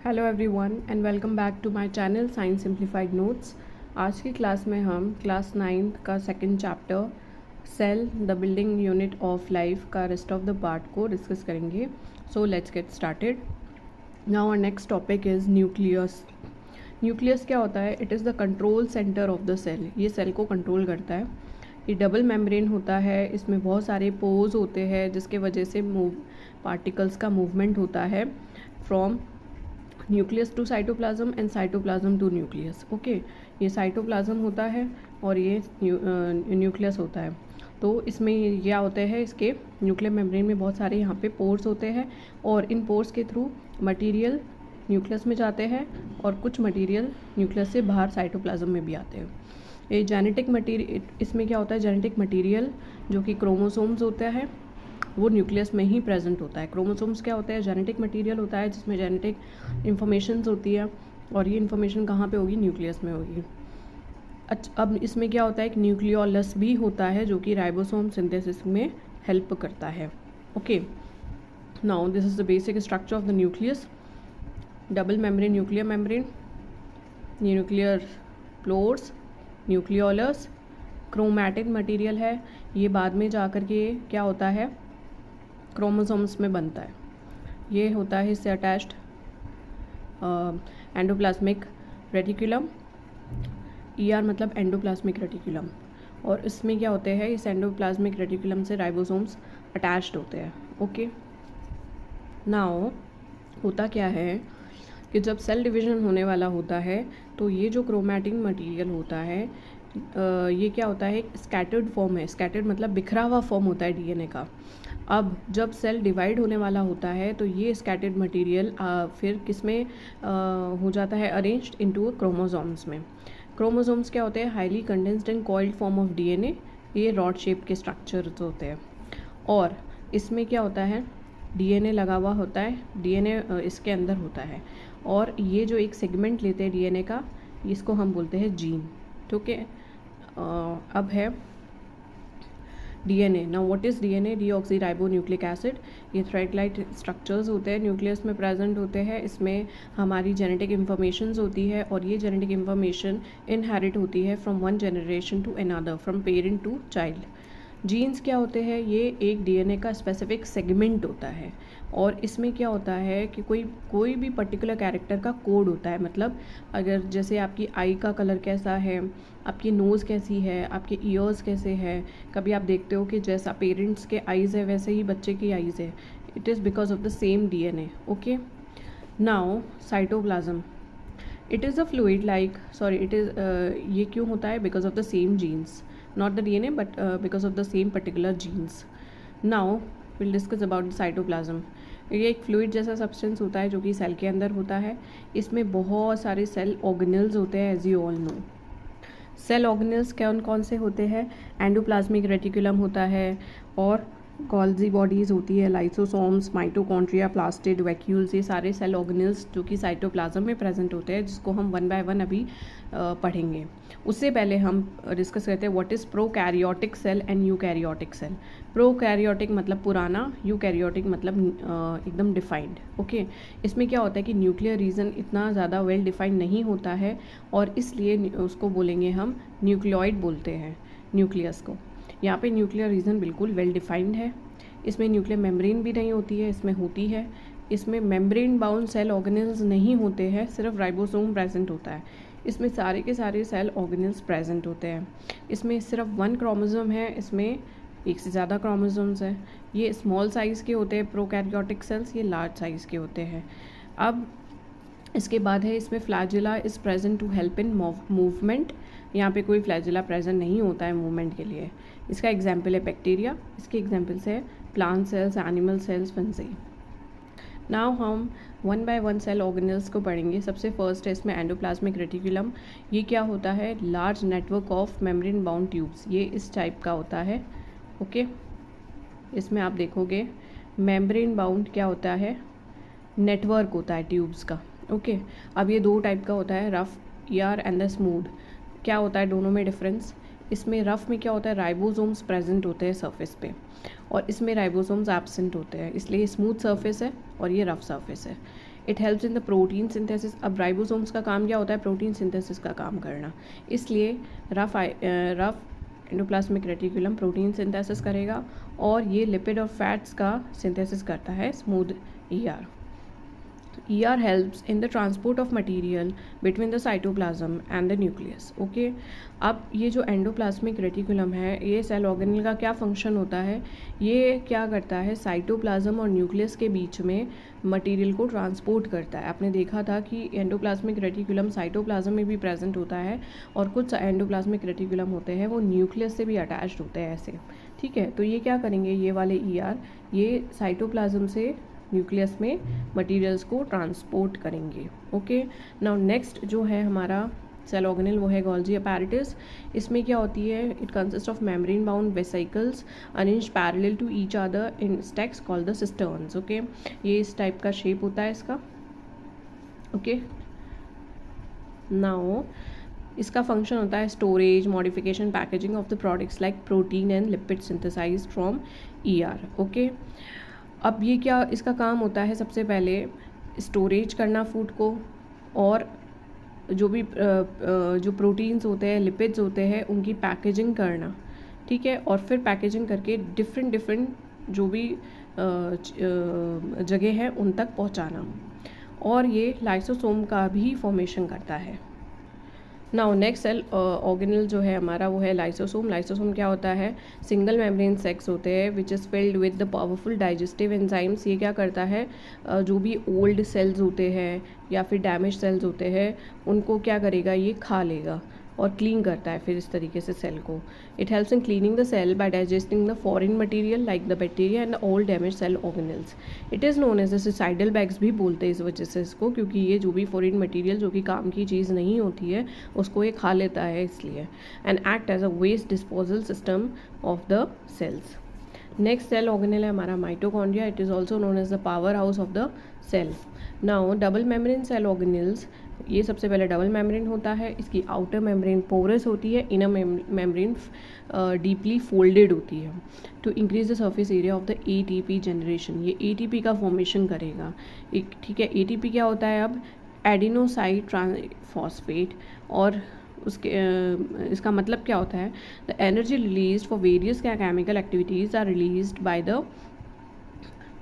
Hello everyone and welcome back to my channel science simplified notes. आज की class में हम क्लास 9th का second chapter cell the building unit of life का rest of the part को discuss करेंगे। So let's get started. Now our next topic is nucleus. Nucleus क्या होता है? It is the control centre of the cell. ये cell को control करता है। ये डबल मेम्ब्रेन होता है, इसमें बहुत सारे पोर्स होते हैं जिसके वजह से पार्टिकल्स का मूवमेंट होता है from nucleus to cytoplasm and cytoplasm to nucleus. Okay, ये साइटोप्लाज्म होता है और ये न्यूक्लियस होता है। तो इसमें क्या होते हैं, इसके न्यूक्लियर मेम्ब्रेन में बहुत सारे यहाँ पे पोर्स होते हैं और इन पोर्स के थ्रू मटेरियल न्यूक्लियस में जाते हैं और कुछ मटेरियल न्यूक्लियस से बाहर साइटोप्लाज्म में भी आते हैं। ये जेनेटिक मटीरियल, इसमें क्या होता है, जेनेटिक मटीरियल जो कि क्रोमोसोम्स होता है वो न्यूक्लियस में ही प्रेजेंट होता है। क्रोमोसोम्स क्या होता है? जेनेटिक मटेरियल होता है जिसमें जेनेटिक इन्फॉर्मेशन होती है और ये इन्फॉर्मेशन कहाँ पे होगी? न्यूक्लियस में होगी। अच्छा, अब इसमें क्या होता है, एक न्यूक्लियोलस भी होता है जो कि राइबोसोम सिंथेसिस में हेल्प करता है। Okay, now this is the basic structure of the nucleus. Double membrane nuclear membrane, nuclear pores, nucleolus, chromatic material है। ये बाद में जा कर के क्या होता है, क्रोमोसोम्स में बनता है। ये होता है इससे अटैच्ड एंडोप्लाज्मिक रेटिकुलम। ER मतलब एंडोप्लाज्मिक रेटिकुलम। और इसमें क्या होते हैं, इस एंडोप्लाज्मिक रेटिकुलम से राइबोसोम्स अटैच्ड होते हैं। ओके, नाउ होता क्या है कि जब सेल डिवीजन होने वाला होता है तो ये जो क्रोमैटिक मटेरियल होता है ये क्या होता है, एक स्कैटर्ड फॉर्म है। स्कैटर्ड मतलब बिखरा हुआ फॉर्म होता है DNA का। अब जब सेल डिवाइड होने वाला होता है तो ये स्कैटर्ड मटेरियल फिर किस में हो जाता है, अरेंज्ड इनटू क्रोमोसोम्स में। क्रोमोसोम्स क्या होते हैं? Highly condensed and coiled form of DNA। ये रॉड शेप के स्ट्रक्चर्स होते हैं और इसमें क्या होता है, DNA लगा हुआ होता है। DNA इसके अंदर होता है और ये जो एक सेगमेंट लेते हैं DNA का, इसको हम बोलते हैं जीन। ठीक है, अब है DNA। Now what is DNA? Deoxy ribo nucleic acid. ये थ्रेड लाइट स्ट्रक्चर्स होते हैं, न्यूक्लियस में प्रेजेंट होते हैं। इसमें हमारी जेनेटिक इन्फॉर्मेशन होती है और ये जेनेटिक इन्फॉर्मेशन इनहेरिट होती है from one generation to another, from parent to child. Genes क्या होते हैं? ये एक DNA का स्पेसिफिक सेगमेंट होता है और इसमें क्या होता है कि कोई भी पर्टिकुलर कैरेक्टर का कोड होता है। मतलब अगर जैसे आपकी आई का कलर कैसा है, आपकी नोज़ कैसी है, आपके ईयर्स कैसे हैं, कभी आप देखते हो कि जैसा पेरेंट्स के आईज़ है वैसे ही बच्चे की आईज़ है। It is because of the same DNA। Okay, now cytoplasm, it is a fluid like, sorry it is, ये क्यों होता है? Because of the same genes, not the DNA but because of the same particular genes. Now we'll discuss about the cytoplasm. ये एक fluid जैसा substance होता है जो कि सेल के अंदर होता है। इसमें बहुत सारे सेल ऑर्गेनल्स होते हैं, as you all know. Cell organelles कौन कौन से होते हैं? एंडोप्लाज्मिक रेटिकुलम होता है और गॉल्जी बॉडीज़ होती है, लाइसोसोम्स, माइटोकॉन्ड्रिया, प्लास्टिड, वैक्यूल्स, ये सारे सेल ऑर्गेनल्स जो कि साइटोप्लाज्म में प्रेजेंट होते हैं, जिसको हम वन बाय वन अभी पढ़ेंगे। उससे पहले हम डिस्कस करते हैं what is prokaryotic cell and eukaryotic cell. Prokaryotic मतलब पुराना, यूकैरियोटिक मतलब एकदम डिफाइंड। ओके, इसमें क्या होता है कि न्यूक्लियर रीजन इतना ज़्यादा वेल डिफाइंड नहीं होता है और इसलिए उसको बोलेंगे हम न्यूक्लियोइड बोलते हैं न्यूक्लियस को। यहाँ पे न्यूक्लियर रीजन बिल्कुल वेल डिफाइंड है। इसमें न्यूक्लियर मेम्ब्रेन भी नहीं होती है, इसमें होती है। इसमें मेम्ब्रेन बाउंड सेल ऑर्गेनल्स नहीं होते हैं, सिर्फ राइबोसोम प्रेजेंट होता है। इसमें सारे के सारे सेल ऑर्गेनल्स प्रेजेंट होते हैं। इसमें सिर्फ वन क्रोमोसोम है, इसमें एक से ज़्यादा क्रोमोसोम्स हैं। ये स्मॉल साइज़ के होते हैं प्रोकैरियोटिक सेल्स, ये लार्ज साइज़ के होते हैं। अब इसके बाद है इसमें flagella is present to help in movement. यहाँ पे कोई फ्लैजिला प्रेजेंट नहीं होता है मूवमेंट के लिए। इसका एग्जाम्पल है बैक्टीरिया, इसके एग्जाम्पल्स है plant cells, animal cells, fungi. Now हम one by one cell organelles को पढ़ेंगे। सबसे फर्स्ट है इसमें एंडोप्लाज्मिक रेटिकुलम। ये क्या होता है? Large network of membrane bound tubes, ये इस टाइप का होता है। ओके, इसमें आप देखोगे मेम्ब्रेन बाउंड क्या होता है, नेटवर्क होता है ट्यूब्स का। ओके, अब ये दो टाइप का होता है, rough ER and the smooth. क्या होता है दोनों में डिफरेंस? इसमें रफ में क्या होता है, राइबोसोम्स प्रेजेंट होते हैं सरफेस पे और इसमें राइबोसोम्स एब्सेंट होते हैं, इसलिए ये स्मूथ सरफेस है और ये रफ सरफेस है। It helps in the protein synthesis. अब राइबोसोम्स का काम क्या होता है? प्रोटीन सिंथेसिस का काम करना, इसलिए rough endoplasmic reticulum protein synthesis करेगा और ये लिपिड और फैट्स का सिंथेसिस करता है smooth ER. ER helps in the transport of material between the cytoplasm and the nucleus. Okay, अब ये जो एंडोप्लाज्मिक रेटिकुलम है, ये सेल ऑर्गेनल का क्या फंक्शन होता है? ये क्या करता है? साइटोप्लाज्म और न्यूक्लियस के बीच में मटेरियल को ट्रांसपोर्ट करता है। आपने देखा था कि एंडोप्लाज्मिक रेटिकुलम साइटोप्लाज्म में भी प्रेजेंट होता है और कुछ एंडोप्लाज्मिक रेटिकुलम होते हैं वो न्यूक्लियस से भी अटैच्ड होते हैं ऐसे। ठीक है, तो ये क्या करेंगे? ये वाले ER ये साइटोप्लाज्म से न्यूक्लियस में मटेरियल्स को ट्रांसपोर्ट करेंगे। ओके, नाउ नेक्स्ट जो है हमारा सेल ऑर्गेनल वो है गोल्जी अपैरेटस। इसमें क्या होती है? It consist of membrane bound vesicles arrange parallel to each other in stacks called the cisterns. Okay, ये इस टाइप का शेप होता है इसका। ओके, नाउ इसका फंक्शन होता है storage, modification, packaging of the products like protein and lipid synthesized from ER। Okay, अब ये क्या इसका काम होता है? सबसे पहले स्टोरेज करना फूड को, और जो भी जो प्रोटीन्स होते हैं, लिपिड्स होते हैं, उनकी पैकेजिंग करना। ठीक है, और फिर पैकेजिंग करके डिफरेंट जो भी जगह है उन तक पहुंचाना, और ये लाइसोसोम का भी फॉर्मेशन करता है। नाउ नेक्स्ट सेल ऑर्गेनल जो है हमारा वो है लाइसोसोम। लाइसोसोम क्या होता है? सिंगल मेम्ब्रेन सेक्स होते हैं which is filled with the powerful digestive enzymes. ये क्या करता है? जो भी ओल्ड सेल्स होते हैं या फिर डैमेज सेल्स होते हैं उनको क्या करेगा? ये खा लेगा और क्लीन करता है फिर इस तरीके से सेल को। It helps in cleaning the cell by digesting the foreign material like the bacteria and all damage cell organelles. It is known as the suicidal bags भी बोलते हैं इस वजह से इसको, क्योंकि ये जो भी फॉरेन मटेरियल जो कि काम की चीज़ नहीं होती है उसको ये खा लेता है इसलिए। And act as a waste disposal system of the cells. Next cell organelle है हमारा mitochondria. It is also known as the power house of the cell. Now double membrane cell organelles, ये सबसे पहले डबल मेम्ब्रेन होता है। इसकी outer membrane porous होती है, इनर मेम्ब्रेन डीपली फोल्डेड होती है to increase the surface area of the ATP generation. ये ATP का फॉर्मेशन करेगा। ठीक है, ATP क्या होता है? अब एडिनोसाइन ट्रांसफॉस्फेट, और उसके इसका मतलब क्या होता है? The energy released for various chemical activities are released by the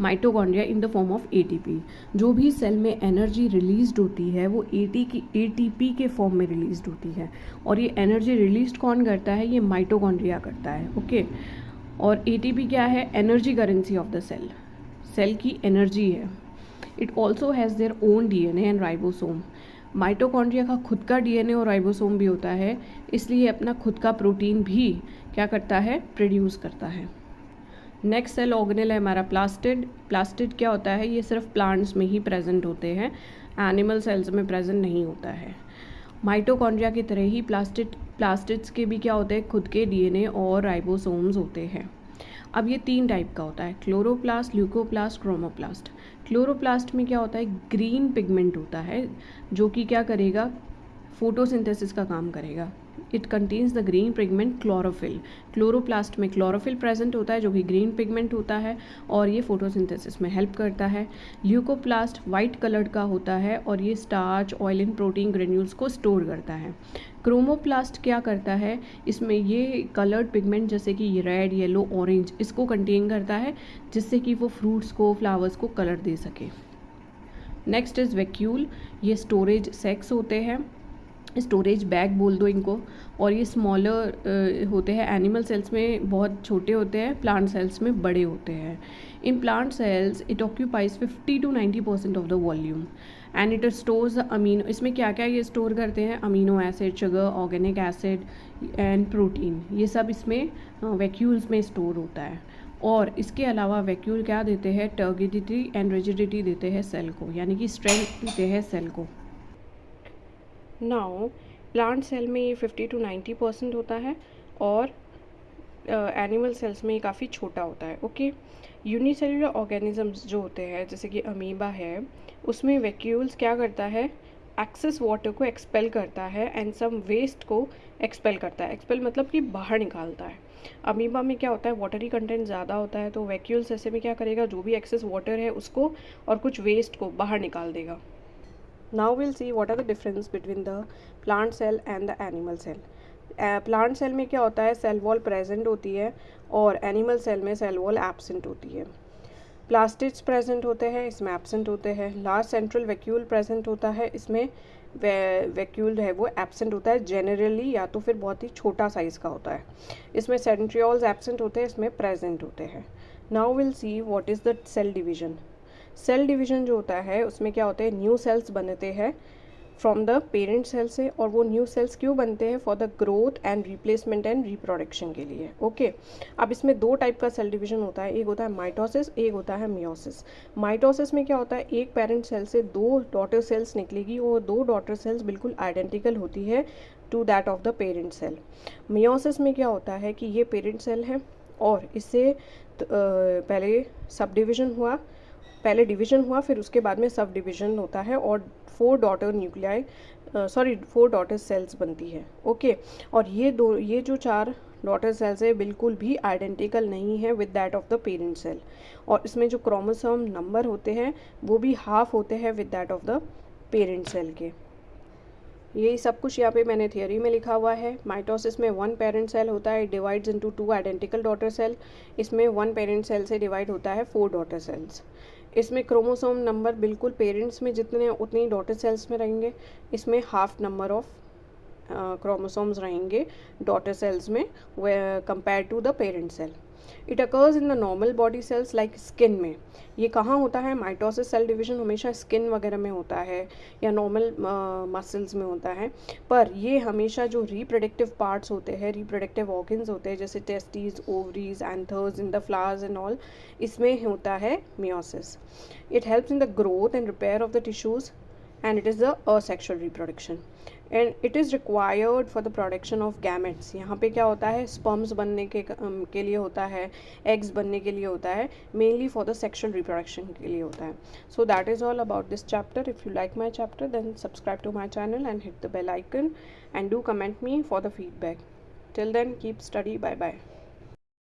mitochondria in the form of ATP। जो भी सेल में एनर्जी रिलीज्ड होती है वो ATP के फॉर्म में रिलीज्ड होती है, और ये एनर्जी रिलीज्ड कौन करता है? ये माइटोकॉन्ड्रिया करता है। ओके, और ATP क्या है? Energy currency of the cell, cell की एनर्जी है। It also has their own DNA and ribosome. Mitochondria का खुद का DNA और राइबोसोम भी होता है, इसलिए अपना खुद का प्रोटीन भी क्या करता है? प्रोड्यूस करता है। नेक्स्ट सेल ऑर्गेनल है हमारा प्लास्टिड। प्लास्टिड क्या होता है? ये सिर्फ प्लांट्स में ही प्रेजेंट होते हैं, एनिमल सेल्स में प्रेजेंट नहीं होता है। माइटोकॉन्ड्रिया की तरह ही प्लास्टिड्स के भी क्या होते हैं? खुद के DNA और राइबोसोम्स होते हैं। अब ये 3 टाइप का होता है, क्लोरोप्लास्ट, ल्यूकोप्लास्ट, क्रोमोप्लास्ट। क्लोरोप्लास्ट में क्या होता है? ग्रीन पिगमेंट होता है जो कि क्या करेगा? फोटोसिंथेसिस का काम करेगा। It contains the green pigment chlorophyll. Chloroplast में क्लोरोफिल प्रेजेंट होता है जो कि ग्रीन पिगमेंट होता है, और ये फोटोसिंथेसिस में हेल्प करता है। ल्यूकोप्लास्ट वाइट कलर का होता है और ये starch, oil and protein granules को स्टोर करता है। क्रोमोप्लास्ट क्या करता है? इसमें ये कलर्ड पिगमेंट जैसे कि रेड, येलो, ऑरेंज इसको कंटेन करता है, जिससे कि वो फ्रूट्स को, फ्लावर्स को कलर दे सके। Next is vacuole. ये स्टोरेज सेक्स होते हैं, स्टोरेज बैग बोल दो इनको, और ये स्मॉलर होते हैं। एनिमल सेल्स में बहुत छोटे होते हैं, प्लांट सेल्स में बड़े होते हैं। In plant cells it occupies 50 to 90% of the volume and it stores the amino. इसमें क्या क्या ये स्टोर करते हैं? Amino acid, sugar, organic acid and protein, ये सब इसमें वैक्यूल्स में स्टोर होता है। और इसके अलावा वैक्यूल क्या देते हैं? टर्गिडिटी एंड रिजिडिटी देते हैं सेल को, यानी कि स्ट्रेंथ देते हैं सेल को। नाउ प्लांट सेल में ये 50 to 90% होता है, और एनिमल सेल्स में ये काफ़ी छोटा होता है। ओके, यूनिसेलुलर ऑर्गेनिजम्स जो होते हैं जैसे कि अमीबा है, उसमें वैक्यूल्स क्या करता है? एक्सेस वाटर को एक्सपेल करता है एंड सम वेस्ट को एक्सपेल करता है। एक्सपेल मतलब कि बाहर निकालता है। अमीबा में क्या होता है, वाटरी कंटेंट ज़्यादा होता है, तो वैक्यूल्स ऐसे में क्या करेगा, जो भी एक्सेस वाटर है उसको और कुछ वेस्ट को बाहर निकाल देगा। Now will see what are the difference between the plant cell and the animal cell. Plant cell में क्या होता है, सेल वॉल प्रेजेंट होती है और एनिमल सेल में सेल वॉल एब्सेंट होती है। प्लास्टिड्स प्रेजेंट होते हैं, इसमें एब्सेंट होते हैं। लार्ज सेंट्रल वैक्यूल प्रेजेंट होता है, इसमें वैक्यूल है वो एब्सेंट होता है जनरली, या तो फिर बहुत ही छोटा साइज़ का होता है। इसमें सेंट्रियोल्स एब्सेंट होते हैं, इसमें प्रेजेंट होते हैं। Now will see what is the cell division. Cell division जो होता है उसमें क्या होते हैं, न्यू सेल्स बनते हैं फ्रॉम द पेरेंट सेल से, और वो न्यू सेल्स क्यों बनते हैं, for the growth and replacement and reproduction के लिए। ओके अब इसमें दो टाइप का सेल डिवीजन होता है, एक होता है माइटोसिस, एक होता है मियोसिस। माइटोसिस में क्या होता है, एक पेरेंट सेल से दो डॉटर सेल्स निकलेगी और दो डॉटर सेल्स बिल्कुल आइडेंटिकल होती है to that of the parent cell. Meiosis में क्या होता है कि ये पेरेंट सेल है और इससे पहले सब डिवीजन हुआ, पहले डिवीजन हुआ, फिर उसके बाद में सब डिवीजन होता है और 4 डॉटर सेल्स बनती है। ओके और ये जो 4 डॉटर सेल्स है बिल्कुल भी आइडेंटिकल नहीं है with that of the parent cell, और इसमें जो क्रोमोसोम नंबर होते हैं वो भी हाफ होते हैं with that of the parent cell के। यही सब कुछ यहाँ पे मैंने थियोरी में लिखा हुआ है। माइटोसिस में 1 पेरेंट सेल होता है, divides into 2 identical daughter cell. इसमें 1 पेरेंट सेल से डिवाइड होता है 4 डॉटर सेल्स। इसमें क्रोमोसोम नंबर बिल्कुल पेरेंट्स में जितने उतनी डॉटर सेल्स में रहेंगे। इसमें हाफ नंबर ऑफ क्रोमोसोम्स रहेंगे डॉटर सेल्स में compare to the parent cell. It occurs in the normal body cells like skin में। ये कहाँ होता है, माइटोसिस सेल डिवीजन हमेशा स्किन वगैरह में होता है या नॉर्मल मसल्स में होता है, पर ये हमेशा जो रिप्रोडक्टिव पार्ट्स होते हैं, रिप्रोडक्टिव ऑर्गन्स होते हैं, जैसे testis, ovaries, anthers in the flowers and all, इसमें होता है meiosis. It helps in the growth and repair of the tissues and it is the asexual reproduction and it is required for the production of gametes। यहाँ पे क्या होता है, sperms बनने के लिए होता है, eggs बनने के लिए होता है, mainly for the sexual reproduction के लिए होता है। So that is all about this chapter. If you like my chapter then subscribe to my channel and hit the bell icon and do comment me for the feedback. Till then keep study, bye bye.